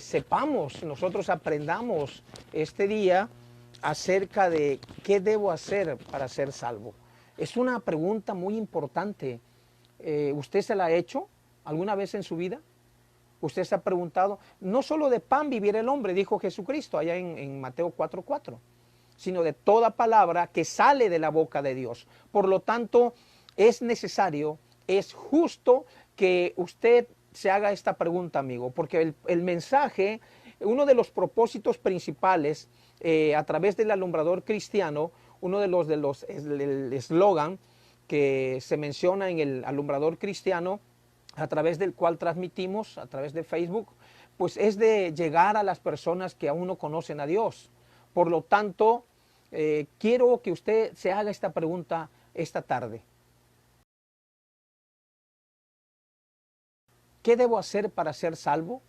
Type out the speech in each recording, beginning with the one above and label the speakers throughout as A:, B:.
A: sepamos, nosotros aprendamos este día acerca de qué debo hacer para ser salvo. Es una pregunta muy importante. ¿Usted se la ha hecho alguna vez en su vida? Usted se ha preguntado, no solo de pan vivirá el hombre, dijo Jesucristo allá en Mateo 4:4, sino de toda palabra que sale de la boca de Dios. Por lo tanto, es necesario, es justo que usted se haga esta pregunta, amigo, porque el mensaje, uno de los propósitos principales a través del alumbrador cristiano, uno de los el eslogan que se menciona en el alumbrador cristiano, a través del cual transmitimos, a través de Facebook, pues es de llegar a las personas que aún no conocen a Dios. Por lo tanto, quiero que usted se haga esta pregunta esta tarde. ¿Qué debo hacer para ser salvo?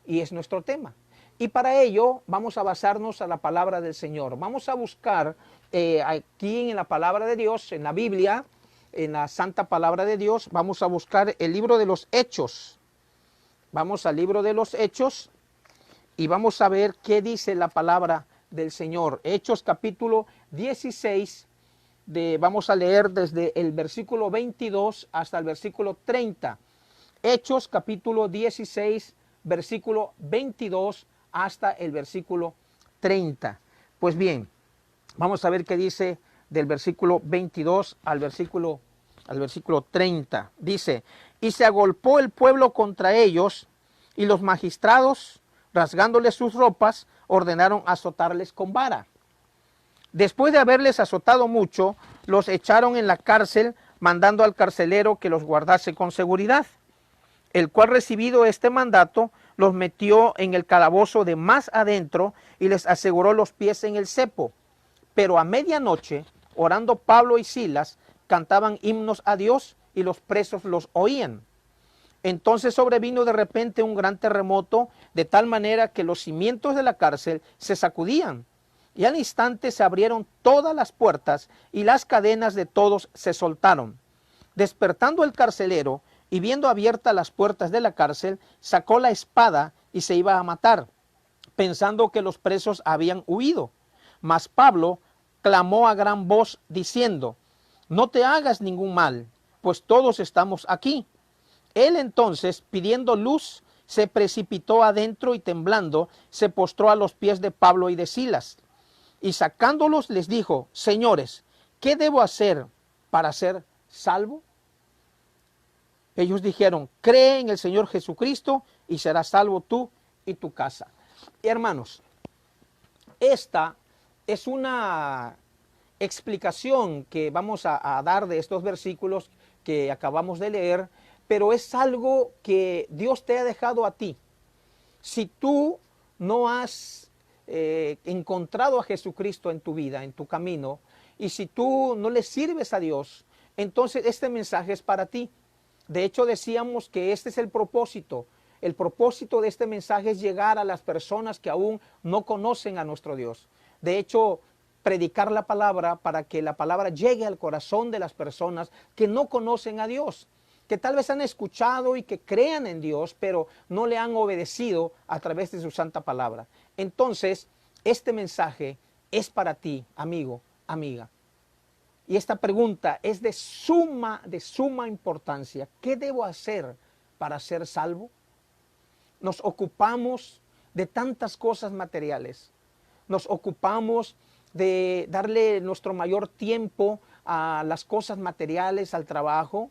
A: Y es nuestro tema. Y para ello vamos a basarnos a la palabra del Señor. Vamos a buscar aquí en la palabra de Dios, en la Biblia, en la santa palabra de Dios, vamos a buscar el libro de los Hechos. Vamos al libro de los Hechos y vamos a ver qué dice la palabra del Señor. Hechos capítulo 16, vamos a leer desde el versículo 22 hasta el versículo 30. Hechos capítulo 16, versículo 22 hasta el versículo 30. Pues bien, vamos a ver qué dice del versículo 22 al versículo 30. Dice, y se agolpó el pueblo contra ellos, y los magistrados, rasgándoles sus ropas, ordenaron azotarles con vara. Después de haberles azotado mucho, los echaron en la cárcel, mandando al carcelero que los guardase con seguridad, el cual, recibido este mandato, los metió en el calabozo de más adentro y les aseguró los pies en el cepo. Pero a medianoche, orando Pablo y Silas, cantaban himnos a Dios y los presos los oían. Entonces sobrevino de repente un gran terremoto, de tal manera que los cimientos de la cárcel se sacudían. Y al instante se abrieron todas las puertas y las cadenas de todos se soltaron. Despertando el carcelero y viendo abiertas las puertas de la cárcel, sacó la espada y se iba a matar, pensando que los presos habían huido. Mas Pablo clamó a gran voz diciendo, no te hagas ningún mal, pues todos estamos aquí. Él entonces, pidiendo luz, se precipitó adentro y temblando, se postró a los pies de Pablo y de Silas. Y sacándolos les dijo, señores, ¿qué debo hacer para ser salvo? Ellos dijeron, cree en el Señor Jesucristo y serás salvo tú y tu casa. Y hermanos, esta es una explicación que vamos a dar de estos versículos que acabamos de leer, pero es algo que Dios te ha dejado a ti. Si tú no has encontrado a Jesucristo en tu vida, en tu camino, y si tú no le sirves a Dios, entonces este mensaje es para ti. De hecho, decíamos que este es el propósito. El propósito de este mensaje es llegar a las personas que aún no conocen a nuestro Dios. De hecho, predicar la palabra para que la palabra llegue al corazón de las personas que no conocen a Dios, que tal vez han escuchado y que crean en Dios, pero no le han obedecido a través de su santa palabra. Entonces, este mensaje es para ti, amigo, amiga. Y esta pregunta es de suma importancia. ¿Qué debo hacer para ser salvo? Nos ocupamos de tantas cosas materiales. Nos ocupamos de darle nuestro mayor tiempo a las cosas materiales, al trabajo,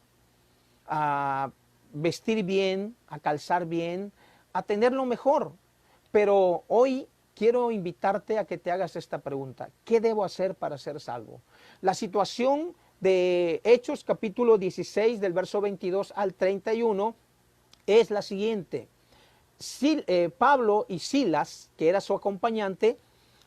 A: a vestir bien, a calzar bien, a tener lo mejor. Pero hoy quiero invitarte a que te hagas esta pregunta. ¿Qué debo hacer para ser salvo? La situación de Hechos capítulo 16 del verso 22 al 31 es la siguiente. Pablo y Silas, que era su acompañante,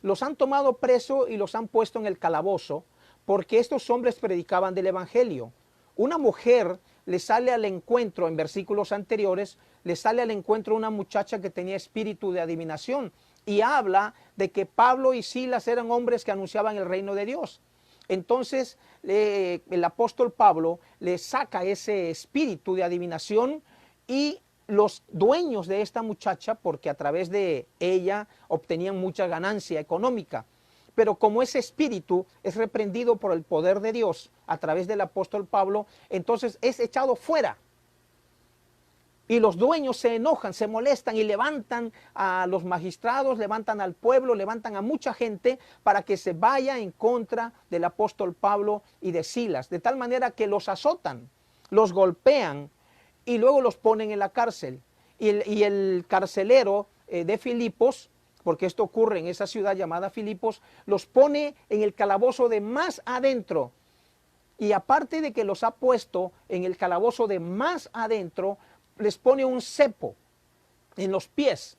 A: los han tomado preso y los han puesto en el calabozo porque estos hombres predicaban del evangelio. Una mujer le sale al encuentro, en versículos anteriores, le sale al encuentro una muchacha que tenía espíritu de adivinación y habla de que Pablo y Silas eran hombres que anunciaban el reino de Dios. Entonces el apóstol Pablo le saca ese espíritu de adivinación y los dueños de esta muchacha, porque a través de ella obtenían mucha ganancia económica, pero como ese espíritu es reprendido por el poder de Dios a través del apóstol Pablo, entonces es echado fuera. Y los dueños se enojan, se molestan y levantan a los magistrados, levantan al pueblo, levantan a mucha gente para que se vaya en contra del apóstol Pablo y de Silas, de tal manera que los azotan, los golpean y luego los ponen en la cárcel. Y el carcelero de Filipos, porque esto ocurre en esa ciudad llamada Filipos, los pone en el calabozo de más adentro. Y aparte de que los ha puesto en el calabozo de más adentro, les pone un cepo en los pies,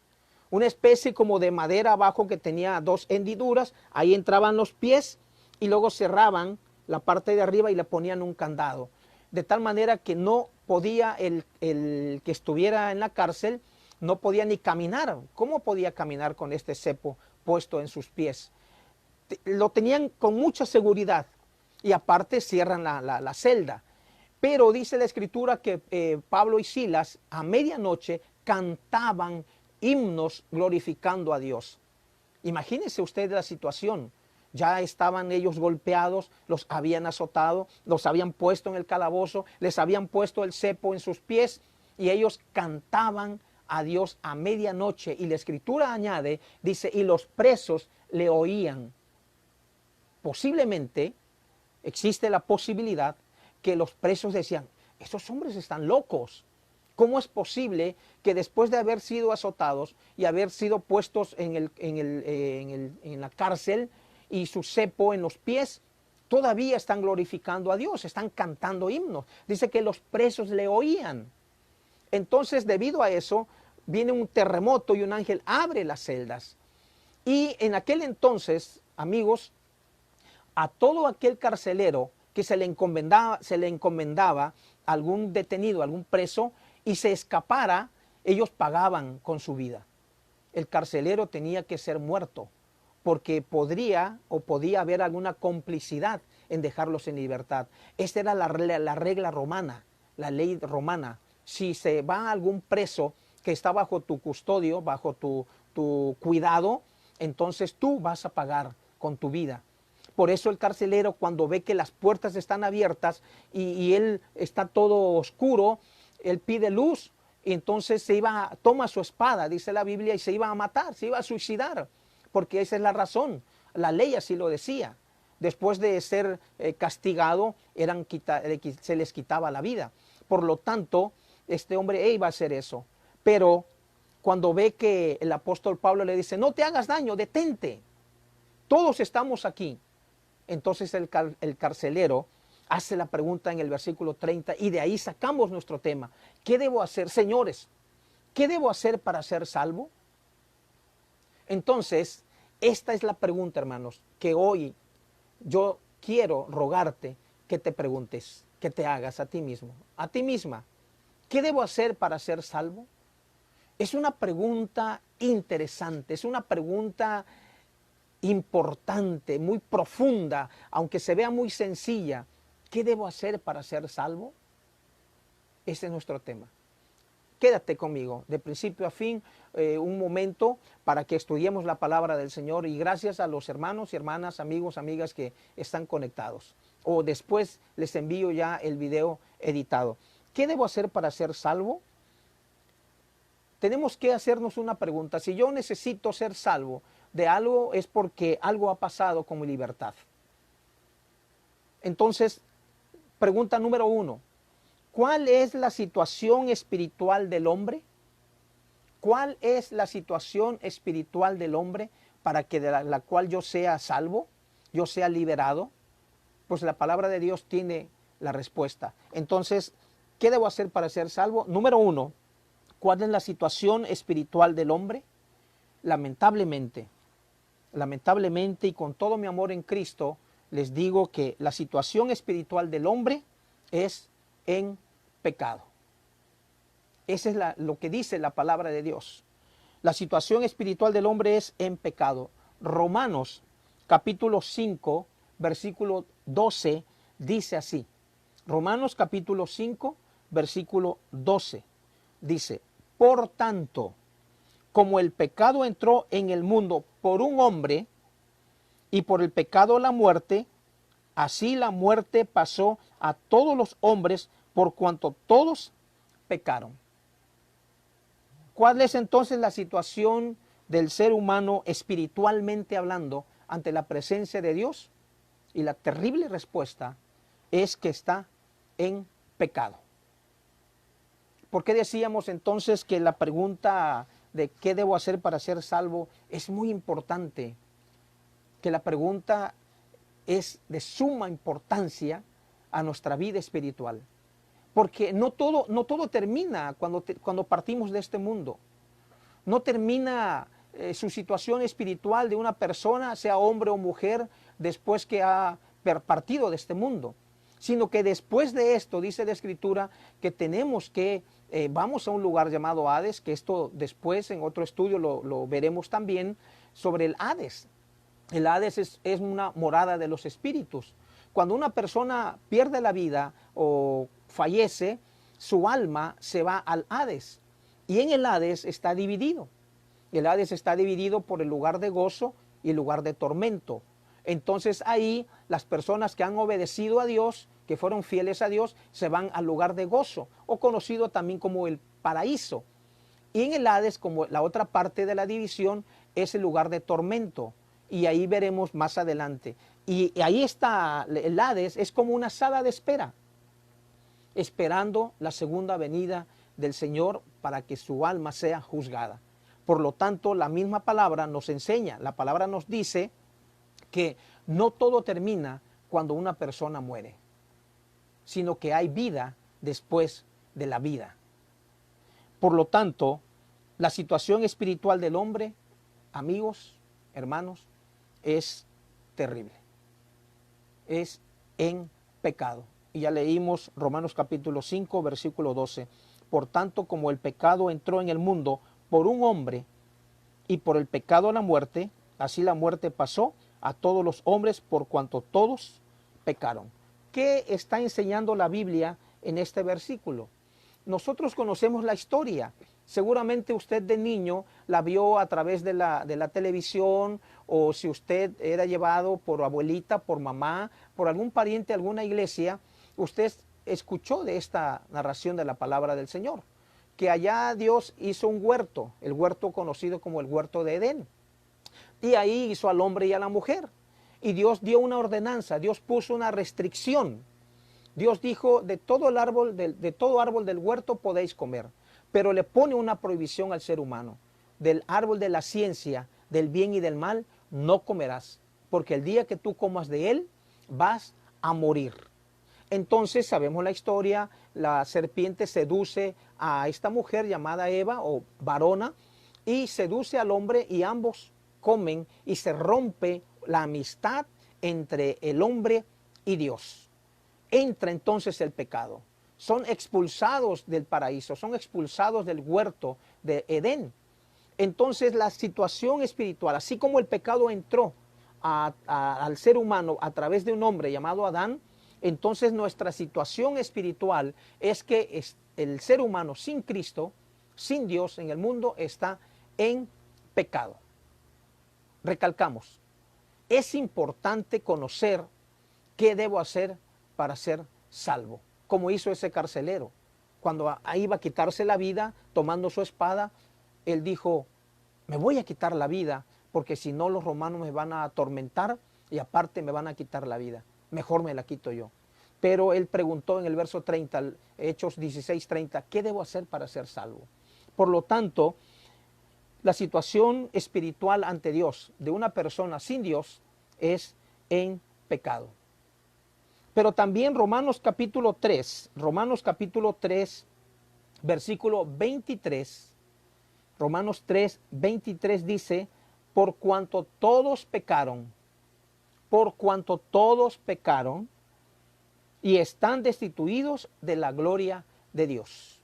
A: una especie como de madera abajo que tenía dos hendiduras, ahí entraban los pies y luego cerraban la parte de arriba y le ponían un candado, de tal manera que no podía el que estuviera en la cárcel, no podía ni caminar. ¿Cómo podía caminar con este cepo puesto en sus pies? Lo tenían con mucha seguridad y aparte cierran la celda. Pero dice la escritura que Pablo y Silas a medianoche cantaban himnos glorificando a Dios. Imagínense ustedes la situación. Ya estaban ellos golpeados, los habían azotado, los habían puesto en el calabozo, les habían puesto el cepo en sus pies y ellos cantaban a Dios a medianoche. Y la escritura añade, dice, y los presos le oían. Posiblemente existe la posibilidad que los presos decían, esos hombres están locos. ¿Cómo es posible que después de haber sido azotados y haber sido puestos en la cárcel y su cepo en los pies, todavía están glorificando a Dios, están cantando himnos? Dice que los presos le oían. Entonces, debido a eso, viene un terremoto y un ángel abre las celdas. Y en aquel entonces, amigos, a todo aquel carcelero que se le encomendaba algún detenido, algún preso, y se escapara, ellos pagaban con su vida. El carcelero tenía que ser muerto, porque podía haber alguna complicidad en dejarlos en libertad. Esta era la regla romana, la ley romana. Si se va algún preso que está bajo tu custodio, bajo tu cuidado, entonces tú vas a pagar con tu vida. Por eso el carcelero, cuando ve que las puertas están abiertas y él está todo oscuro, él pide luz y entonces toma su espada, dice la Biblia, y se iba a matar, se iba a suicidar, porque esa es la razón. La ley así lo decía. Después de ser castigado, se les quitaba la vida. Por lo tanto, este hombre iba a hacer eso. Pero cuando ve que el apóstol Pablo le dice, no te hagas daño, detente, todos estamos aquí. Entonces el carcelero hace la pregunta en el versículo 30 y de ahí sacamos nuestro tema. ¿Qué debo hacer, señores? ¿Qué debo hacer para ser salvo? Entonces, esta es la pregunta, hermanos, que hoy yo quiero rogarte que te preguntes, que te hagas a ti mismo, a ti misma. ¿Qué debo hacer para ser salvo? Es una pregunta interesante, es una pregunta importante, muy profunda, aunque se vea muy sencilla. ¿Qué debo hacer para ser salvo? Ese es nuestro tema. Quédate conmigo de principio a fin un momento para que estudiemos la palabra del Señor, y gracias a los hermanos y hermanas, amigos, amigas que están conectados. O después les envío ya el video editado. ¿Qué debo hacer para ser salvo? Tenemos que hacernos una pregunta. Si yo necesito ser salvo de algo, es porque algo ha pasado con mi libertad. Entonces, pregunta número 1. ¿Cuál es la situación espiritual del hombre? ¿Cuál es la situación espiritual del hombre para que de la cual yo sea salvo, yo sea liberado? Pues la palabra de Dios tiene la respuesta. Entonces, ¿qué debo hacer para ser salvo? Número 1, ¿cuál es la situación espiritual del hombre? Lamentablemente y con todo mi amor en Cristo, les digo que la situación espiritual del hombre es en pecado. Esa es lo que dice la palabra de Dios. La situación espiritual del hombre es en pecado. Romanos capítulo 5, versículo 12 dice así. Romanos capítulo 5, versículo 12 dice, Por tanto, como el pecado entró en el mundo por un hombre, y por el pecado la muerte, así la muerte pasó a todos los hombres por cuanto todos pecaron. ¿Cuál es entonces la situación del ser humano espiritualmente hablando ante la presencia de Dios? Y la terrible respuesta es que está en pecado. ¿Por qué decíamos entonces que la pregunta de qué debo hacer para ser salvo es muy importante? Que la pregunta es de suma importancia a nuestra vida espiritual. Porque no todo termina cuando partimos de este mundo. No termina su situación espiritual de una persona, sea hombre o mujer, después que ha partido de este mundo. Sino que después de esto, dice la Escritura, que tenemos que, vamos a un lugar llamado Hades, que esto después en otro estudio lo veremos también, sobre el Hades. El Hades es una morada de los espíritus. Cuando una persona pierde la vida o fallece, su alma se va al Hades. Y en el Hades está dividido. El Hades está dividido por el lugar de gozo y el lugar de tormento. Entonces ahí las personas que han obedecido a Dios, que fueron fieles a Dios, se van al lugar de gozo, o conocido también como el paraíso. Y en el Hades, como la otra parte de la división, es el lugar de tormento. Y ahí veremos más adelante. Y ahí está, el Hades es como una sala de espera, esperando la segunda venida del Señor para que su alma sea juzgada. Por lo tanto, la misma palabra nos enseña, la palabra nos dice que no todo termina cuando una persona muere, sino que hay vida después de la vida. Por lo tanto, la situación espiritual del hombre, amigos, hermanos, es terrible. Es en pecado. Y ya leímos Romanos capítulo 5, versículo 12. Por tanto, como el pecado entró en el mundo por un hombre, y por el pecado la muerte, así la muerte pasó a todos los hombres por cuanto todos pecaron. ¿Qué está enseñando la Biblia en este versículo? Nosotros conocemos la historia. Seguramente usted de niño la vio a través de la televisión, o si usted era llevado por abuelita, por mamá, por algún pariente, alguna iglesia, usted escuchó de esta narración de la palabra del Señor, que allá Dios hizo un huerto, el huerto conocido como el huerto de Edén, y ahí hizo al hombre y a la mujer, y Dios dio una ordenanza, Dios puso una restricción. Dios dijo, de todo árbol del huerto podéis comer, pero le pone una prohibición al ser humano. Del árbol de la ciencia, del bien y del mal, no comerás, porque el día que tú comas de él, vas a morir. Entonces sabemos la historia, la serpiente seduce a esta mujer llamada Eva o varona, y seduce al hombre, y ambos comen y se rompe la amistad entre el hombre y Dios. Entra entonces el pecado. Son expulsados del paraíso, son expulsados del huerto de Edén. Entonces la situación espiritual, así como el pecado entró al ser humano a través de un hombre llamado Adán, entonces nuestra situación espiritual es que el ser humano sin Cristo, sin Dios en el mundo, está en pecado. Recalcamos, es importante conocer qué debo hacer para ser salvo, como hizo ese carcelero. Cuando iba a quitarse la vida, tomando su espada, él dijo, me voy a quitar la vida, porque si no los romanos me van a atormentar y aparte me van a quitar la vida. Mejor me la quito yo. Pero él preguntó en el verso 30, Hechos 16:30, ¿qué debo hacer para ser salvo? Por lo tanto, la situación espiritual ante Dios de una persona sin Dios es en pecado. Pero también Romanos capítulo 3, versículo 23, Romanos 3, 23 dice, por cuanto todos pecaron y están destituidos de la gloria de Dios.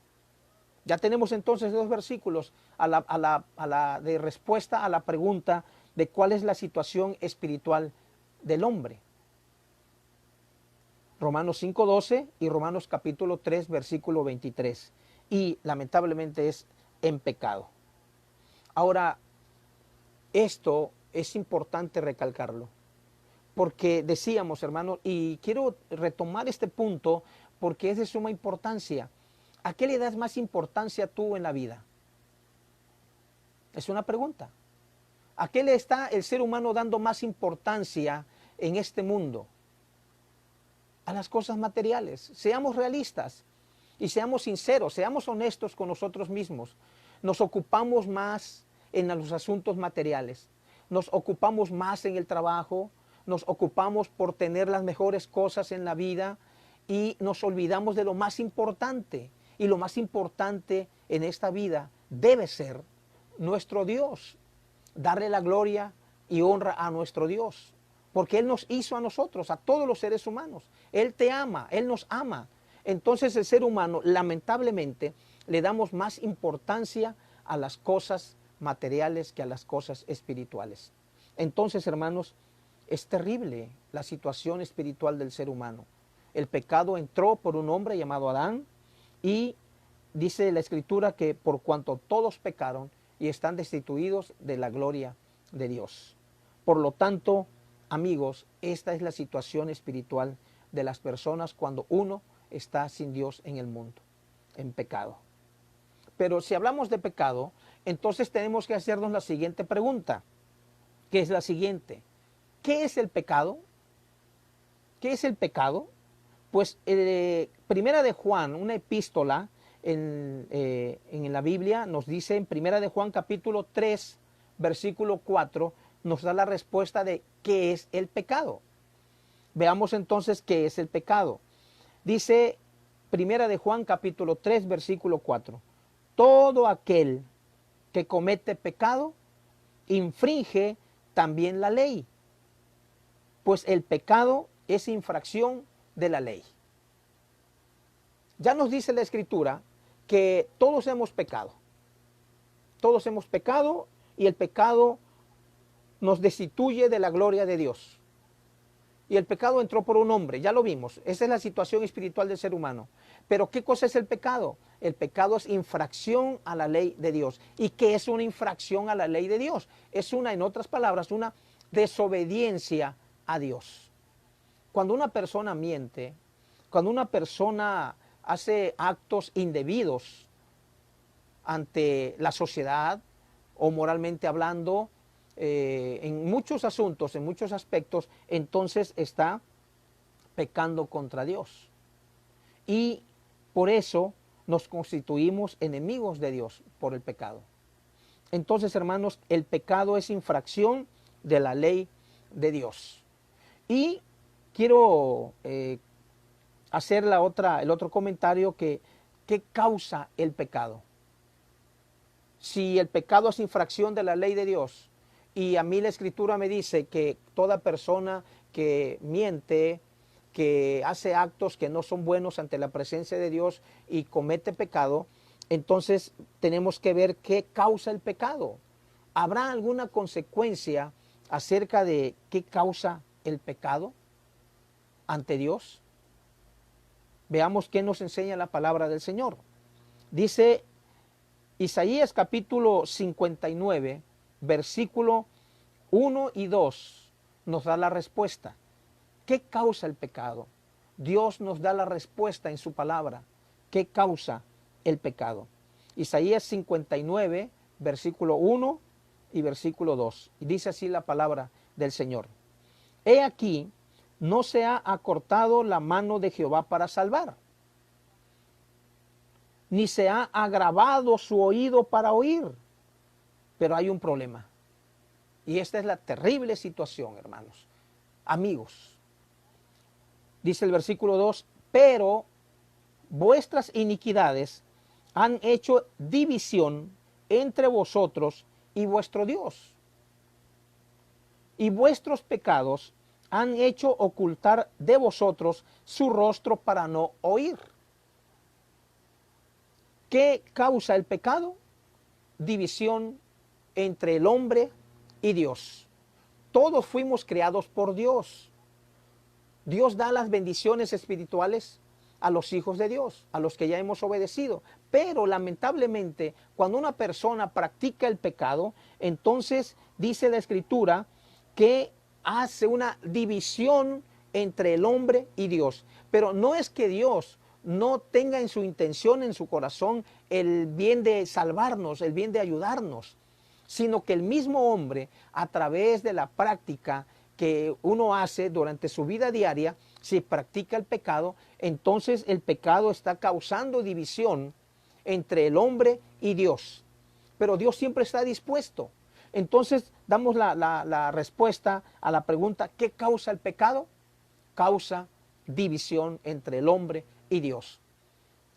A: Ya tenemos entonces dos versículos de respuesta a la pregunta de cuál es la situación espiritual del hombre. Romanos 5:12 y Romanos capítulo 3, versículo 23. Y lamentablemente es en pecado. Ahora, esto es importante recalcarlo, porque decíamos, hermanos, y quiero retomar este punto porque es de suma importancia. ¿A qué le das más importancia tú en la vida? Es una pregunta. ¿A qué le está el ser humano dando más importancia en este mundo? A las cosas materiales. Seamos realistas y seamos sinceros, seamos honestos con nosotros mismos. Nos ocupamos más en los asuntos materiales, nos ocupamos más en el trabajo, nos ocupamos por tener las mejores cosas en la vida y nos olvidamos de lo más importante. Y lo más importante en esta vida debe ser nuestro Dios, darle la gloria y honra a nuestro Dios, porque Él nos hizo a nosotros, a todos los seres humanos. Él te ama, Él nos ama. Entonces el ser humano, lamentablemente, le damos más importancia a las cosas materiales que a las cosas espirituales. Entonces, hermanos, es terrible la situación espiritual del ser humano. El pecado entró por un hombre llamado Adán y dice la Escritura que por cuanto todos pecaron y están destituidos de la gloria de Dios. Por lo tanto, amigos, esta es la situación espiritual de las personas cuando uno está sin Dios en el mundo, en pecado. Pero si hablamos de pecado, entonces tenemos que hacernos la siguiente pregunta, que es la siguiente. ¿Qué es el pecado? ¿Qué es el pecado? Pues Primera de Juan, una epístola en la Biblia, nos dice en Primera de Juan capítulo 3, versículo 4, nos da la respuesta de qué es el pecado. Veamos entonces qué es el pecado. Dice Primera de Juan capítulo 3, versículo 4. Todo aquel que comete pecado infringe también la ley, pues el pecado es infracción de la ley. Ya nos dice la Escritura que todos hemos pecado. Todos hemos pecado y el pecado nos destituye de la gloria de Dios. Y el pecado entró por un hombre, ya lo vimos. Esa es la situación espiritual del ser humano. Pero ¿qué cosa es el pecado? El pecado es infracción a la ley de Dios. ¿Y qué es una infracción a la ley de Dios? Es una, en otras palabras, una desobediencia a Dios. Cuando una persona miente, cuando una persona hace actos indebidos ante la sociedad o moralmente hablando, en muchos asuntos, en muchos aspectos, entonces está pecando contra Dios. Y por eso nos constituimos enemigos de Dios por el pecado. Entonces, hermanos, el pecado es infracción de la ley de Dios. Y quiero hacer el otro comentario que ¿qué causa el pecado? Si el pecado es infracción de la ley de Dios y a mí la Escritura me dice que toda persona que miente, que hace actos que no son buenos ante la presencia de Dios y comete pecado, entonces tenemos que ver qué causa el pecado. ¿Habrá alguna consecuencia acerca de qué causa el pecado ante Dios? Veamos qué nos enseña la palabra del Señor. Dice Isaías capítulo 59, versículo 1 y 2, nos da la respuesta. ¿Qué causa el pecado? Dios nos da la respuesta en su palabra. ¿Qué causa el pecado? Isaías 59, versículo 1 y versículo 2. Y dice así la palabra del Señor. He aquí, no se ha acortado la mano de Jehová para salvar, ni se ha agravado su oído para oír. Pero hay un problema. Y esta es la terrible situación, hermanos. Amigos, dice el versículo 2, pero vuestras iniquidades han hecho división entre vosotros y vuestro Dios. Y vuestros pecados han hecho ocultar de vosotros su rostro para no oír. ¿Qué causa el pecado? División entre el hombre y Dios. Todos fuimos creados por Dios. Dios da las bendiciones espirituales a los hijos de Dios, a los que ya hemos obedecido. Pero lamentablemente, cuando una persona practica el pecado, entonces dice la Escritura que hace una división entre el hombre y Dios. Pero no es que Dios no tenga en su intención, en su corazón, el bien de salvarnos, el bien de ayudarnos, sino que el mismo hombre, a través de la práctica que uno hace durante su vida diaria, si practica el pecado, entonces el pecado está causando división entre el hombre y Dios. Pero Dios siempre está dispuesto. Entonces damos la respuesta a la pregunta, ¿qué causa el pecado? Causa división entre el hombre y Dios.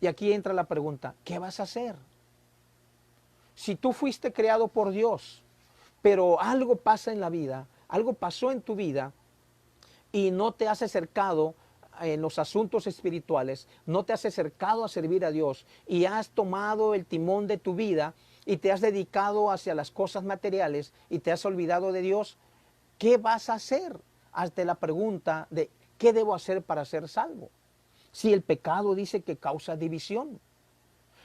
A: Y aquí entra la pregunta, ¿qué vas a hacer? Si tú fuiste creado por Dios, pero algo pasa en la vida, algo pasó en tu vida y no te has acercado en los asuntos espirituales, no te has acercado a servir a Dios y has tomado el timón de tu vida y te has dedicado hacia las cosas materiales y te has olvidado de Dios, ¿qué vas a hacer? Hazte la pregunta de ¿qué debo hacer para ser salvo? Si el pecado dice que causa división,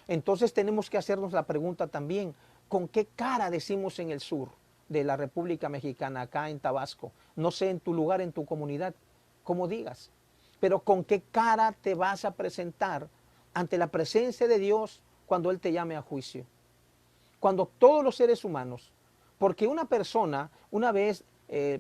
A: entonces tenemos que hacernos la pregunta también, ¿con qué cara decimos en el sur de la República Mexicana, acá en Tabasco? No sé en tu lugar, en tu comunidad, cómo digas, pero ¿con qué cara te vas a presentar ante la presencia de Dios cuando Él te llame a juicio? Cuando todos los seres humanos, porque una persona, una vez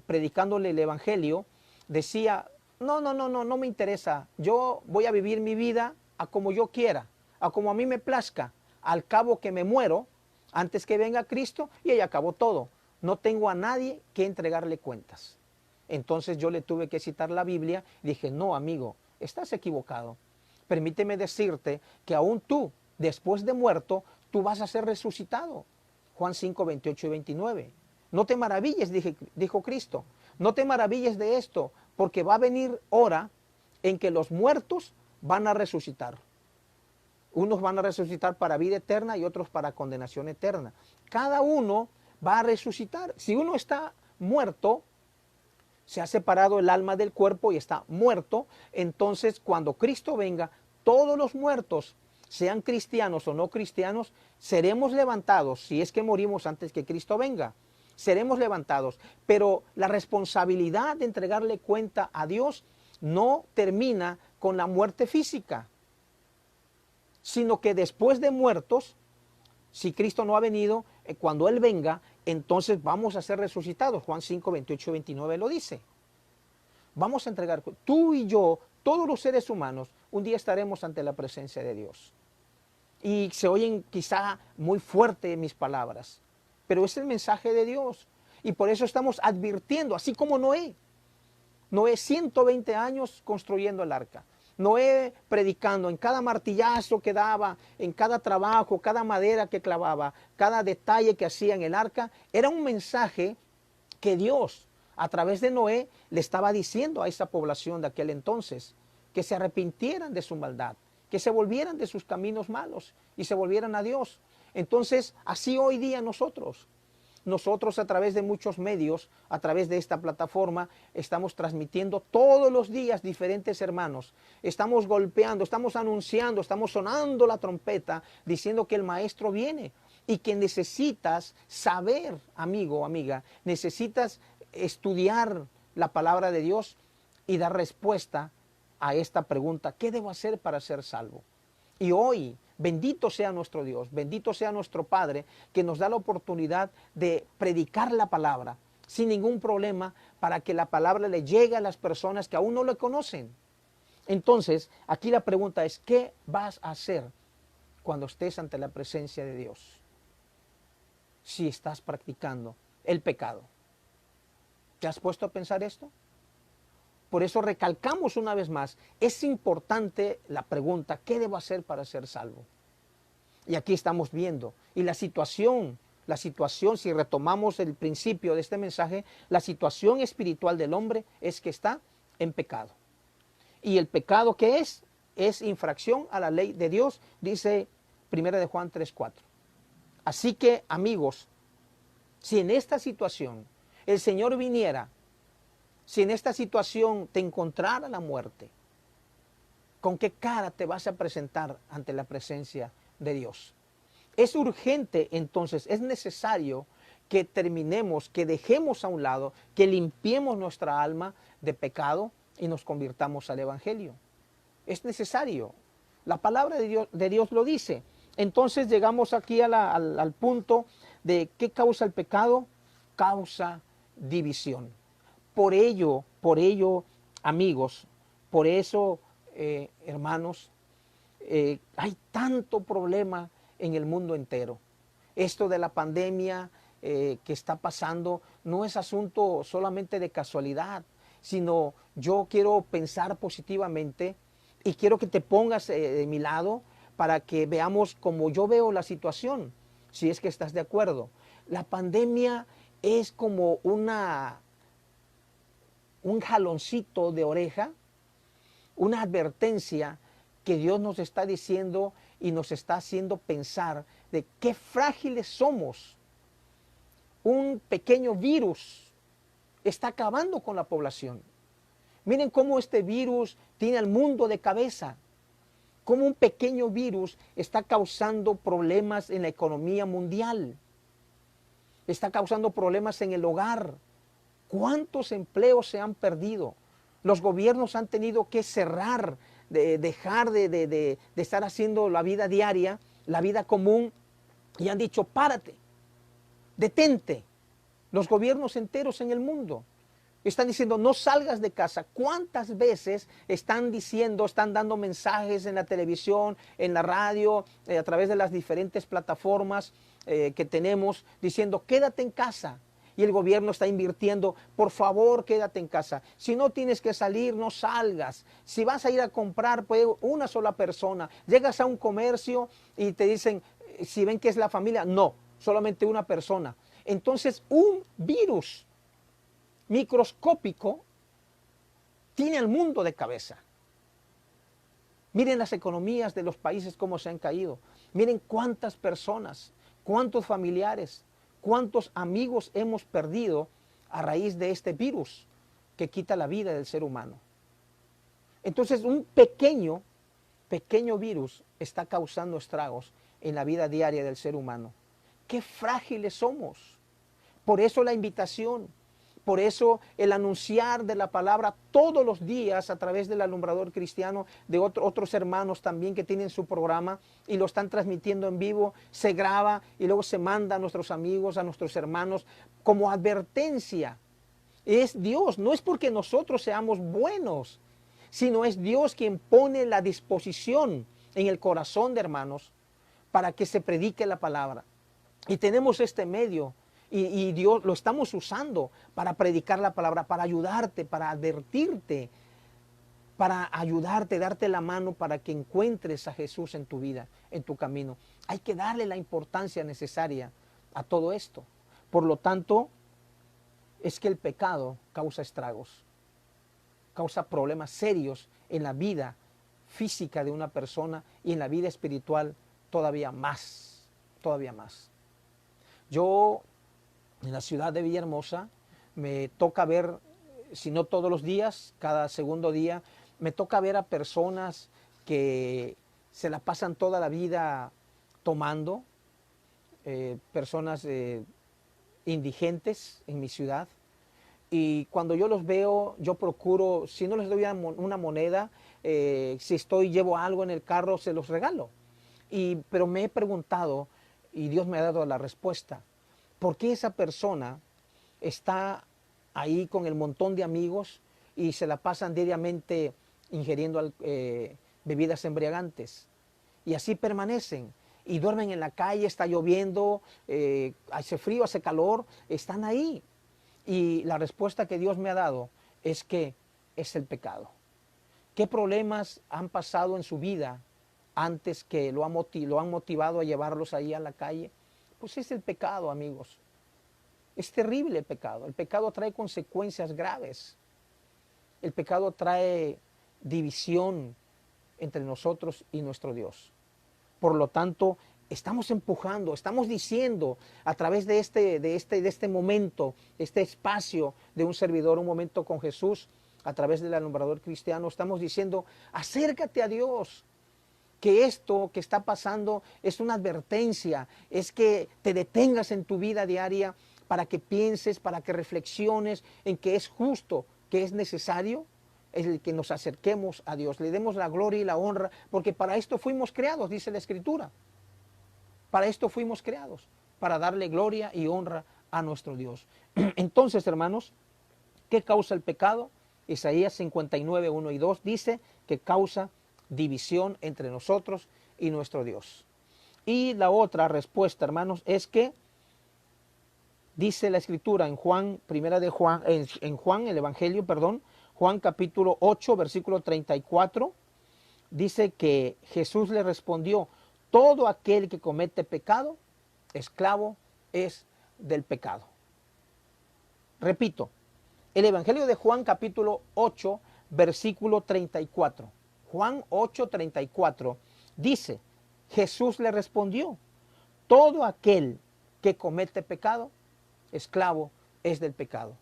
A: predicándole el Evangelio, decía, no me interesa, yo voy a vivir mi vida a como yo quiera, a como a mí me plazca, al cabo que me muero, antes que venga Cristo, y ahí acabó todo. No tengo a nadie que entregarle cuentas. Entonces yo le tuve que citar la Biblia y dije, no amigo, estás equivocado. Permíteme decirte que aún tú, después de muerto, tú vas a ser resucitado. Juan 5, 28 y 29. No te maravilles, dijo Cristo, no te maravilles de esto, porque va a venir hora en que los muertos van a resucitar. Unos van a resucitar para vida eterna y otros para condenación eterna. Cada uno va a resucitar. Si uno está muerto, se ha separado el alma del cuerpo y está muerto, entonces cuando Cristo venga, todos los muertos, sean cristianos o no cristianos, seremos levantados, si es que morimos antes que Cristo venga, seremos levantados. Pero la responsabilidad de entregarle cuenta a Dios no termina con la muerte física, sino que después de muertos, si Cristo no ha venido, cuando Él venga, entonces vamos a ser resucitados. Juan 5, 28 y 29 lo dice. Vamos a entregar, tú y yo, todos los seres humanos, un día estaremos ante la presencia de Dios. Y se oyen quizá muy fuerte mis palabras, pero es el mensaje de Dios. Y por eso estamos advirtiendo, así como Noé. Noé 120 años construyendo el arca. Noé predicando en cada martillazo que daba, en cada trabajo, cada madera que clavaba, cada detalle que hacía en el arca, era un mensaje que Dios, a través de Noé, le estaba diciendo a esa población de aquel entonces, que se arrepintieran de su maldad, que se volvieran de sus caminos malos y se volvieran a Dios. Entonces, así hoy día nosotros a través de muchos medios, a través de esta plataforma, estamos transmitiendo todos los días diferentes hermanos. Estamos golpeando, estamos anunciando, estamos sonando la trompeta, diciendo que el Maestro viene y que necesitas saber, amigo o amiga, necesitas estudiar la palabra de Dios y dar respuesta a esta pregunta, ¿qué debo hacer para ser salvo? Y hoy, bendito sea nuestro Dios, bendito sea nuestro Padre, que nos da la oportunidad de predicar la palabra sin ningún problema para que la palabra le llegue a las personas que aún no le conocen. Entonces, aquí la pregunta es, ¿qué vas a hacer cuando estés ante la presencia de Dios? Si estás practicando el pecado. ¿Te has puesto a pensar esto? Por eso recalcamos una vez más, es importante la pregunta, ¿qué debo hacer para ser salvo? Y aquí estamos viendo, y la situación, si retomamos el principio de este mensaje, la situación espiritual del hombre es que está en pecado. Y el pecado, ¿qué es? Es infracción a la ley de Dios, dice 1 de Juan 3:4. Así que, amigos, si en esta situación el Señor viniera, si en esta situación te encontrara la muerte, ¿Con qué cara te vas a presentar ante la presencia de Dios? Es urgente, entonces, es necesario que terminemos, que dejemos a un lado, que limpiemos nuestra alma de pecado y nos convirtamos al Evangelio. Es necesario. La palabra de Dios lo dice. Entonces llegamos aquí al punto de ¿qué causa el pecado? Causa división. Por ello, amigos, por eso, hermanos, hay tanto problema en el mundo entero. Esto de la pandemia que está pasando no es asunto solamente de casualidad, sino yo quiero pensar positivamente y quiero que te pongas de mi lado para que veamos cómo yo veo la situación, si es que estás de acuerdo. La pandemia es como un jaloncito de oreja, una advertencia que Dios nos está diciendo y nos está haciendo pensar de qué frágiles somos. Un pequeño virus está acabando con la población. Miren cómo este virus tiene al mundo de cabeza. Cómo un pequeño virus está causando problemas en la economía mundial. Está causando problemas en el hogar. ¿Cuántos empleos se han perdido? Los gobiernos han tenido que cerrar, dejar de estar haciendo la vida diaria, la vida común, y han dicho, párate, detente. Los gobiernos enteros en el mundo están diciendo, no salgas de casa. ¿Cuántas veces están diciendo, están dando mensajes en la televisión, en la radio, a través de las diferentes plataformas que tenemos, diciendo, quédate en casa? Y el gobierno está invirtiendo, por favor, quédate en casa. Si no tienes que salir, no salgas. Si vas a ir a comprar, puede una sola persona. Llegas a un comercio y te dicen, si ven que es la familia, no, solamente una persona. Entonces, un virus microscópico tiene al mundo de cabeza. Miren las economías de los países cómo se han caído. Miren cuántas personas, cuántos familiares, cuántos amigos hemos perdido a raíz de este virus que quita la vida del ser humano. Entonces, un pequeño virus está causando estragos en la vida diaria del ser humano. Qué frágiles somos. Por eso la invitación, por eso el anunciar de la palabra todos los días a través del alumbrador cristiano, de otros hermanos también que tienen su programa y lo están transmitiendo en vivo, se graba y luego se manda a nuestros amigos, a nuestros hermanos como advertencia. Es Dios, no es porque nosotros seamos buenos, sino es Dios quien pone la disposición en el corazón de hermanos para que se predique la palabra. Y tenemos este medio y Dios lo estamos usando para predicar la palabra, para ayudarte, para advertirte, para ayudarte, darte la mano para que encuentres a Jesús en tu vida, en tu camino. Hay que darle la importancia necesaria a todo esto. Por lo tanto, es que el pecado causa estragos, causa problemas serios en la vida física de una persona y en la vida espiritual todavía más, todavía más. Yo en la ciudad de Villahermosa me toca ver, si no todos los días, cada segundo día, me toca ver a personas que se la pasan toda la vida tomando, personas indigentes en mi ciudad. Y cuando yo los veo, yo procuro, si no les doy una moneda, si llevo algo en el carro, se los regalo. Pero me he preguntado, y Dios me ha dado la respuesta, ¿por qué esa persona está ahí con el montón de amigos y se la pasan diariamente ingiriendo bebidas embriagantes? Y así permanecen y duermen en la calle, está lloviendo, hace frío, hace calor, están ahí. Y la respuesta que Dios me ha dado es que es el pecado. ¿Qué problemas han pasado en su vida antes que lo han motivado a llevarlos ahí a la calle? Pues es el pecado, amigos. Es terrible el pecado. El pecado trae consecuencias graves. El pecado trae división entre nosotros y nuestro Dios. Por lo tanto, estamos empujando, estamos diciendo a través de este momento, este espacio de un servidor, un momento con Jesús, a través del alumbrador cristiano, estamos diciendo, acércate a Dios, que esto que está pasando es una advertencia, es que te detengas en tu vida diaria para que pienses, para que reflexiones en que es justo, que es necesario, es el que nos acerquemos a Dios, le demos la gloria y la honra, porque para esto fuimos creados, dice la Escritura. Para esto fuimos creados, para darle gloria y honra a nuestro Dios. Entonces, hermanos, ¿qué causa el pecado? Isaías 59, 1 y 2 dice que causa división entre nosotros y nuestro Dios. Y la otra respuesta, hermanos, es que dice la Escritura en Juan, el Evangelio, perdón, Juan capítulo 8, versículo 34, dice que Jesús le respondió, todo aquel que comete pecado, esclavo es del pecado. Repito, el Evangelio de Juan capítulo 8, versículo 34. Juan 8, 34 dice, Jesús le respondió, todo aquel que comete pecado, esclavo es del pecado.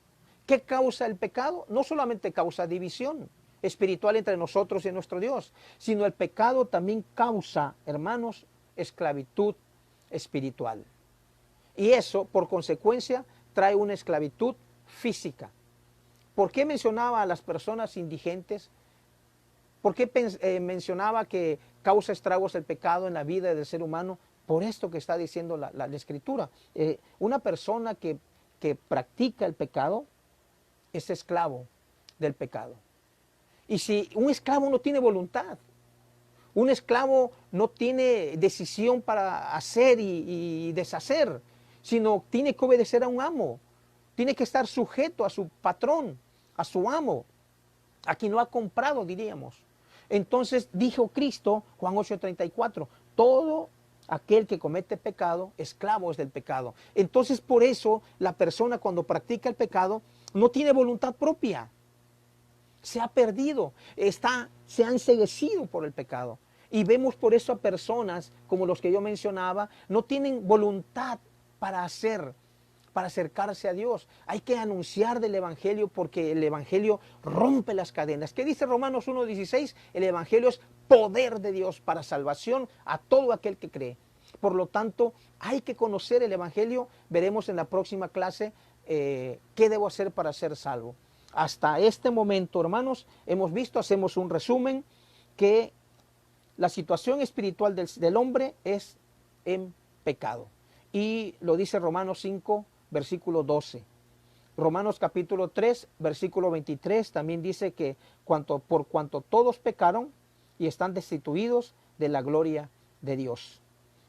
A: ¿Qué causa el pecado? No solamente causa división espiritual entre nosotros y nuestro Dios, sino el pecado también causa, hermanos, esclavitud espiritual. Y eso, por consecuencia, trae una esclavitud física. ¿Por qué mencionaba a las personas indigentes? ¿Por qué mencionaba que causa estragos el pecado en la vida del ser humano? Por esto que está diciendo la Escritura. Una persona que practica el pecado es esclavo del pecado. Y si un esclavo no tiene voluntad, un esclavo no tiene decisión para hacer y deshacer, sino tiene que obedecer a un amo, tiene que estar sujeto a su patrón, a su amo, a quien lo ha comprado, diríamos. Entonces dijo Cristo, Juan 8:34, todo aquel que comete pecado, esclavo es del pecado. Entonces por eso la persona cuando practica el pecado no tiene voluntad propia. Se ha perdido, se ha enceguecido por el pecado. Y vemos por eso a personas como los que yo mencionaba, no tienen voluntad para acercarse a Dios. Hay que anunciar del Evangelio porque el Evangelio rompe las cadenas. ¿Qué dice Romanos 1:16? El Evangelio es poder de Dios para salvación a todo aquel que cree. Por lo tanto, hay que conocer el Evangelio. Veremos en la próxima clase qué debo hacer para ser salvo. Hasta este momento, hermanos, hemos visto, hacemos un resumen, que la situación espiritual del hombre es en pecado. Y lo dice Romanos 5, versículo 12. Romanos capítulo 3, versículo 23 también dice que por cuanto todos pecaron y están destituidos de la gloria de Dios.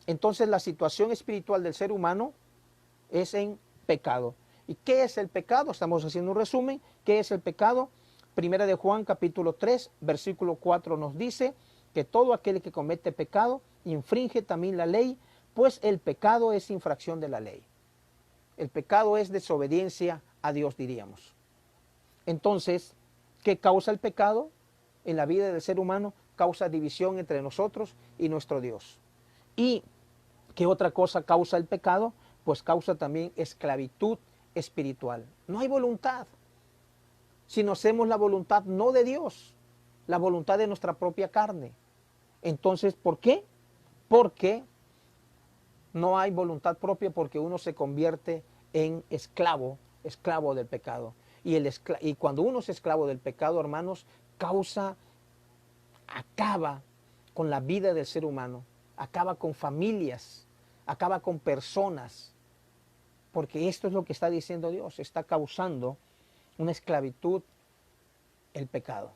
A: Entonces la situación espiritual del ser humano es en pecado. ¿Y qué es el pecado? Estamos haciendo un resumen. ¿Qué es el pecado? Primera de Juan capítulo 3, versículo 4 nos dice que todo aquel que comete pecado infringe también la ley, pues el pecado es infracción de la ley. El pecado es desobediencia a Dios, diríamos. Entonces, ¿qué causa el pecado en la vida del ser humano? Causa división entre nosotros y nuestro Dios. ¿Y qué otra cosa causa el pecado? Pues causa también esclavitud espiritual. No hay voluntad. Si no hacemos la voluntad no de Dios, la voluntad de nuestra propia carne. Entonces, ¿por qué? Porque no hay voluntad propia, porque uno se convierte en esclavo del pecado. Y cuando uno es esclavo del pecado, hermanos, acaba con la vida del ser humano, acaba con familias, acaba con personas, porque esto es lo que está diciendo Dios, está causando una esclavitud el pecado.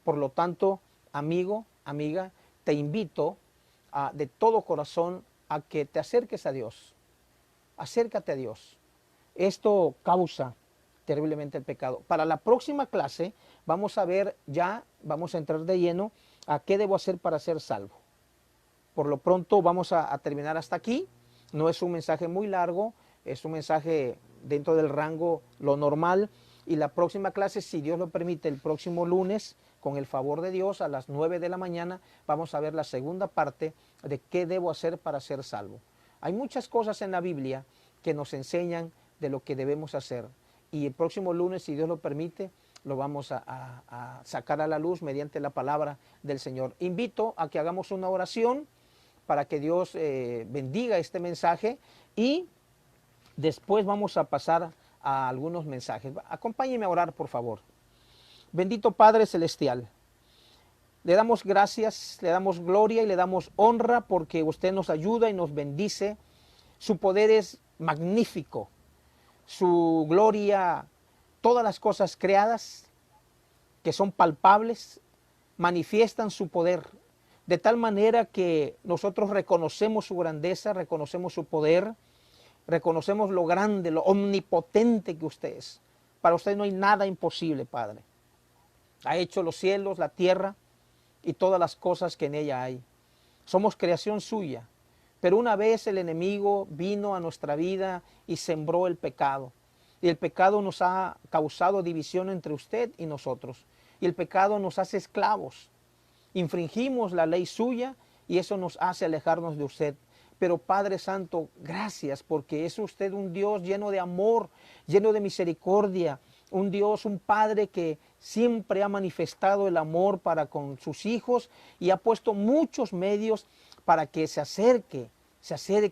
A: Por lo tanto, amigo, amiga, te invito de todo corazón a que te acerques a Dios. Acércate a Dios. Esto causa terriblemente el pecado. Para la próxima clase vamos a ver vamos a entrar de lleno a qué debo hacer para ser salvo. Por lo pronto vamos a terminar hasta aquí. No es un mensaje muy largo, es un mensaje dentro del rango lo normal. Y la próxima clase, si Dios lo permite, el próximo lunes, con el favor de Dios, a las 9 de la mañana, vamos a ver la segunda parte de qué debo hacer para ser salvo. Hay muchas cosas en la Biblia que nos enseñan de lo que debemos hacer. Y el próximo lunes, si Dios lo permite, lo vamos a sacar a la luz mediante la palabra del Señor. Invito a que hagamos una oración para que Dios bendiga este mensaje y después vamos a pasar a algunos mensajes. Acompáñenme a orar, por favor. Bendito Padre Celestial, le damos gracias, le damos gloria y le damos honra porque usted nos ayuda y nos bendice. Su poder es magnífico, su gloria, todas las cosas creadas que son palpables, manifiestan su poder, de tal manera que nosotros reconocemos su grandeza, reconocemos su poder, reconocemos lo grande, lo omnipotente que usted es. Para usted no hay nada imposible, Padre. Ha hecho los cielos, la tierra y todas las cosas que en ella hay. Somos creación suya, pero una vez el enemigo vino a nuestra vida y sembró el pecado. Y el pecado nos ha causado división entre usted y nosotros. Y el pecado nos hace esclavos. Infringimos la ley suya y eso nos hace alejarnos de usted. Pero Padre Santo, gracias porque es usted un Dios lleno de amor, lleno de misericordia, un Dios, un Padre que siempre ha manifestado el amor para con sus hijos y ha puesto muchos medios para que se acerque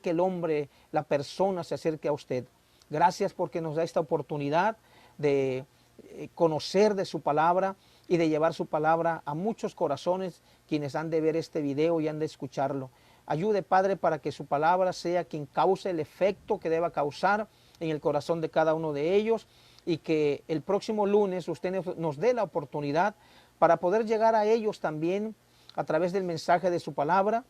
A: el hombre, la persona se acerque a usted. Gracias porque nos da esta oportunidad de conocer de su palabra y de llevar su palabra a muchos corazones quienes han de ver este video y han de escucharlo. Ayude, Padre, para que su palabra sea quien cause el efecto que deba causar en el corazón de cada uno de ellos y que el próximo lunes usted nos dé la oportunidad para poder llegar a ellos también a través del mensaje de su palabra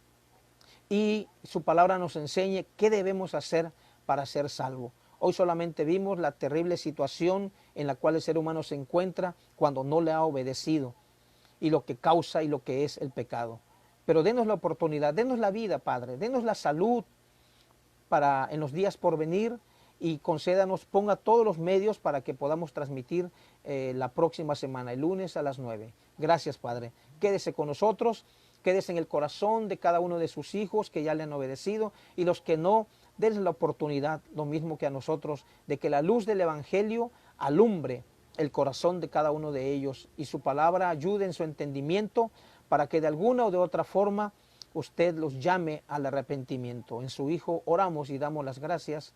A: y su palabra nos enseñe qué debemos hacer para ser salvo. Hoy solamente vimos la terrible situación en la cual el ser humano se encuentra cuando no le ha obedecido y lo que causa y lo que es el pecado. Pero denos la oportunidad, denos la vida, Padre, denos la salud para en los días por venir y concédanos, ponga todos los medios para que podamos transmitir la próxima semana, el lunes a las 9. Gracias, Padre. Quédese con nosotros, quédese en el corazón de cada uno de sus hijos que ya le han obedecido y los que no, denles la oportunidad, lo mismo que a nosotros, de que la luz del Evangelio alumbre el corazón de cada uno de ellos y su palabra ayude en su entendimiento para que de alguna o de otra forma usted los llame al arrepentimiento. En su Hijo oramos y damos las gracias.